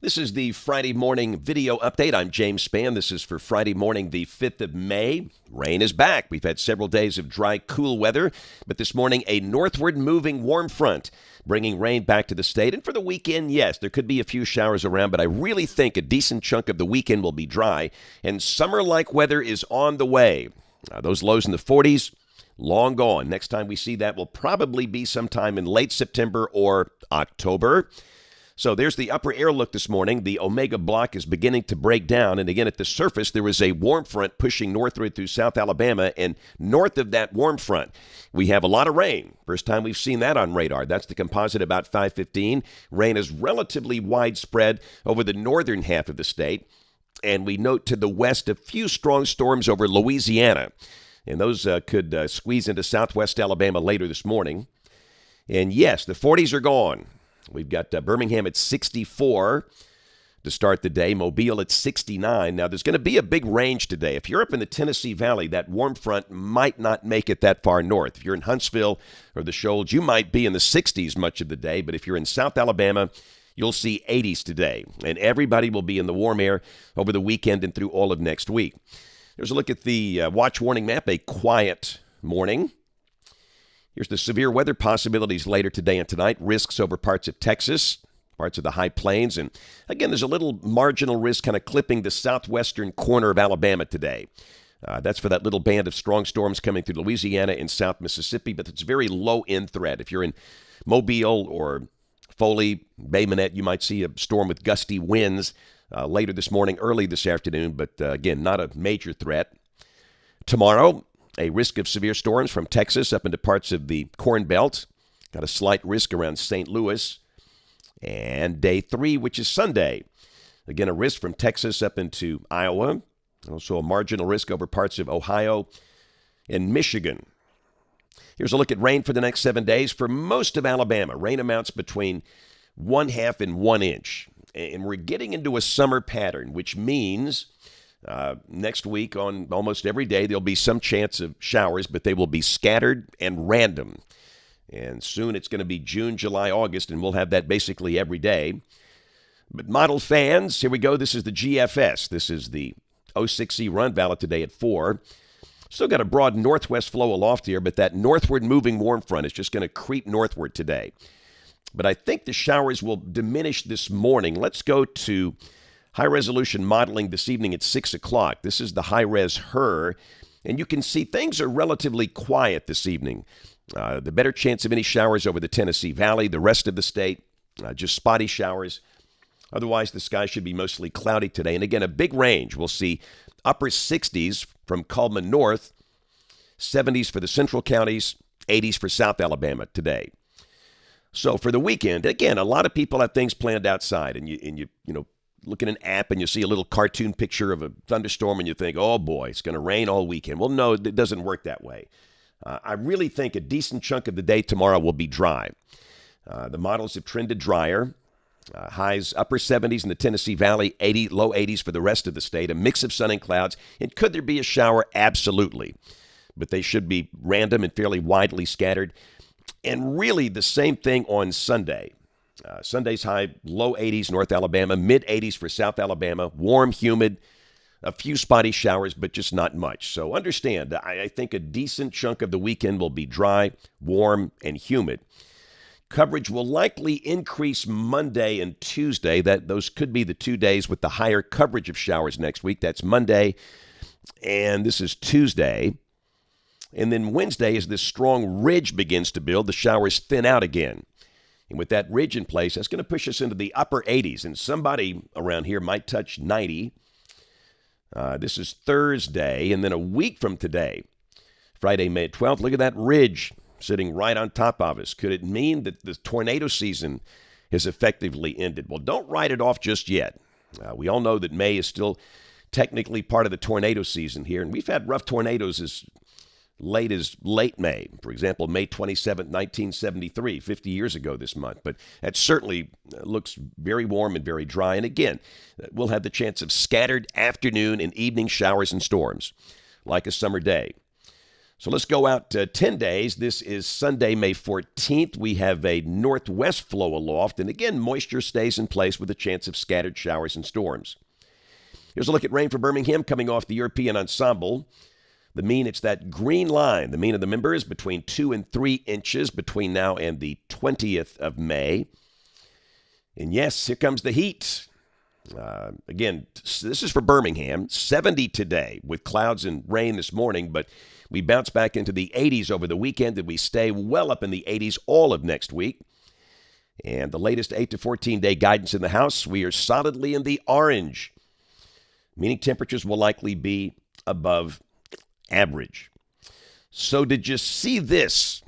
This is the Friday morning video update. I'm James Spann. This is for Friday morning, the 5th of May. Rain is back. We've had several days of dry, cool weather, but this morning, a northward moving warm front bringing rain back to the state. And for the weekend, yes, there could be a few showers around, but I really think a decent chunk of the weekend will be dry, and summer-like weather is on the way. Those lows in the 40s, long gone. Next time we see that will probably be sometime in late September or October. So there's the upper air look this morning. The Omega block is beginning to break down. And again, at the surface, there is a warm front pushing northward through South Alabama. And north of that warm front, we have a lot of rain. First time we've seen that on radar. That's the composite about 5:15. Rain is relatively widespread over the northern half of the state. And we note to the west a few strong storms over Louisiana. And those could squeeze into southwest Alabama later this morning. And yes, the 40s are gone. We've got Birmingham at 64 to start the day, Mobile at 69. Now, there's going to be a big range today. If you're up in the Tennessee Valley, that warm front might not make it that far north. If you're in Huntsville or the Shoals, you might be in the 60s much of the day. But if you're in South Alabama, you'll see 80s today. And everybody will be in the warm air over the weekend and through all of next week. There's a look at the watch warning map, a quiet morning. Here's the severe weather possibilities later today and tonight. Risks over parts of Texas, parts of the high plains. And again, there's a little marginal risk kind of clipping the southwestern corner of Alabama today. That's for that little band of strong storms coming through Louisiana and South Mississippi, but it's very low-end threat. If you're in Mobile or Foley, Bay Minette, you might see a storm with gusty winds later this morning, early this afternoon, but again, not a major threat. Tomorrow, a risk of severe storms from Texas up into parts of the Corn Belt. Got a slight risk around St. Louis. And day 3, which is Sunday. Again, a risk from Texas up into Iowa. Also a marginal risk over parts of Ohio and Michigan. Here's a look at rain for the next 7 days. For most of Alabama, rain amounts between 1/2 and 1 inch. And we're getting into a summer pattern, which means next week on almost every day there'll be some chance of showers, but they will be scattered and random. And soon it's going to be June, July, August, and we'll have that basically every day. But model fans, here we go. This is the GFS. This is the 06E run, valid today at 4. Still got a broad northwest flow aloft here, but that northward moving warm front is just going to creep northward today. But I think the showers will diminish this morning. Let's go to high-resolution modeling this evening at 6 o'clock. This is the high-res HER, and you can see things are relatively quiet this evening. The better chance of any showers over the Tennessee Valley, the rest of the state, just spotty showers. Otherwise, the sky should be mostly cloudy today. And again, a big range. We'll see upper 60s from Cullman north, 70s for the central counties, 80s for South Alabama today. So for the weekend, again, a lot of people have things planned outside, and you look at an app and you see a little cartoon picture of a thunderstorm and you think, oh boy, it's going to rain all weekend. Well, no, it doesn't work that way. I really think a decent chunk of the day tomorrow will be dry. The models have trended drier. Highs upper 70s in the Tennessee Valley, low 80s for the rest of the state, a mix of sun and clouds. And could there be a shower? Absolutely. But they should be random and fairly widely scattered. And really the same thing on Sunday. Sunday's high, low 80s, North Alabama, mid 80s for South Alabama, warm, humid, a few spotty showers, but just not much. So understand, I think a decent chunk of the weekend will be dry, warm, and humid. Coverage will likely increase Monday and Tuesday. Those could be the 2 days with the higher coverage of showers next week. That's Monday, and this is Tuesday. And then Wednesday, as this strong ridge begins to build, the showers thin out again. And with that ridge in place, that's going to push us into the upper 80s. And somebody around here might touch 90. This is Thursday. And then a week from today, Friday, May 12th, look at that ridge sitting right on top of us. Could it mean that the tornado season has effectively ended? Well, don't write it off just yet. We all know that May is still technically part of the tornado season here. And we've had rough tornadoes as late as late May. For example, May 27, 1973, 50 years ago this month. But that certainly looks very warm and very dry. And again, we'll have the chance of scattered afternoon and evening showers and storms, like a summer day. So let's go out 10 days. This is Sunday, May 14th. We have a northwest flow aloft, and again, moisture stays in place with a chance of scattered showers and storms. Here's a look at rain for Birmingham coming off the European ensemble. The mean, it's that green line. The mean of the member is between 2 and 3 inches between now and the 20th of May. And yes, here comes the heat. Again, this is for Birmingham. 70 today with clouds and rain this morning, but we bounce back into the 80s over the weekend, and we stay well up in the 80s all of next week. And the latest 8 to 14-day guidance in the house, we are solidly in the orange, meaning temperatures will likely be above average. So did you see this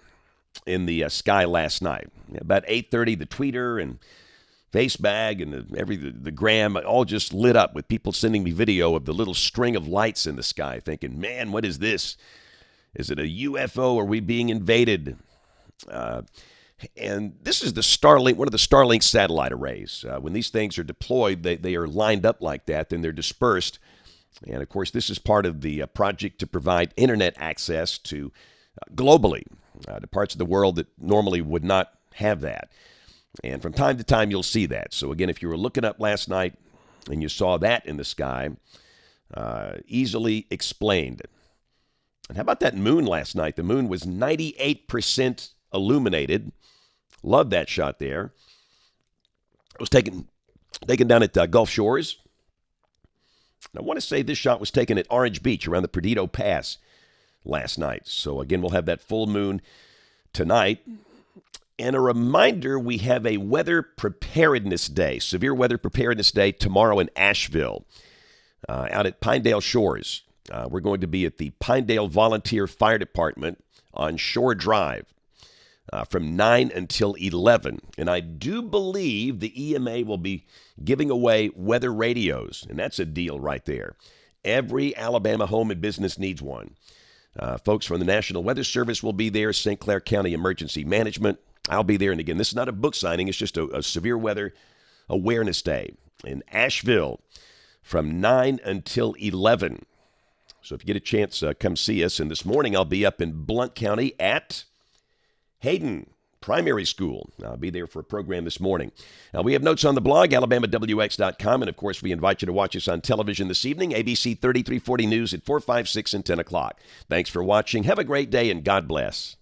in the sky last night? About 8:30, the tweeter and Facebag and the gram all just lit up with people sending me video of the little string of lights in the sky, thinking, man, what is this? Is it a UFO? Are we being invaded? And this is the Starlink, one of the Starlink satellite arrays. When these things are deployed, they are lined up like that, then they're dispersed. And, of course, this is part of the project to provide internet access to globally, to parts of the world that normally would not have that. And from time to time, you'll see that. So, again, if you were looking up last night and you saw that in the sky, easily explained. And how about that moon last night? The moon was 98% illuminated. Love that shot there. It was taken down at Gulf Shores. And I want to say this shot was taken at Orange Beach around the Perdido Pass last night. So, again, we'll have that full moon tonight. And a reminder, we have a Weather Preparedness Day, Severe Weather Preparedness Day tomorrow in Asheville, out at Pinedale Shores. We're going to be at the Pinedale Volunteer Fire Department on Shore Drive from 9 until 11. And I do believe the EMA will be giving away weather radios, and that's a deal right there. Every Alabama home and business needs one. Folks from the National Weather Service will be there, St. Clair County Emergency Management. I'll be there. And again, this is not a book signing. It's just a Severe Weather Awareness Day in Asheville from 9 until 11. So if you get a chance, come see us. And this morning, I'll be up in Blount County at Hayden Primary School. I'll be there for a program this morning. We have notes on the blog, alabamawx.com. And, of course, we invite you to watch us on television this evening, ABC 3340 News at 4, 5, 6, and 10 o'clock. Thanks for watching. Have a great day, and God bless.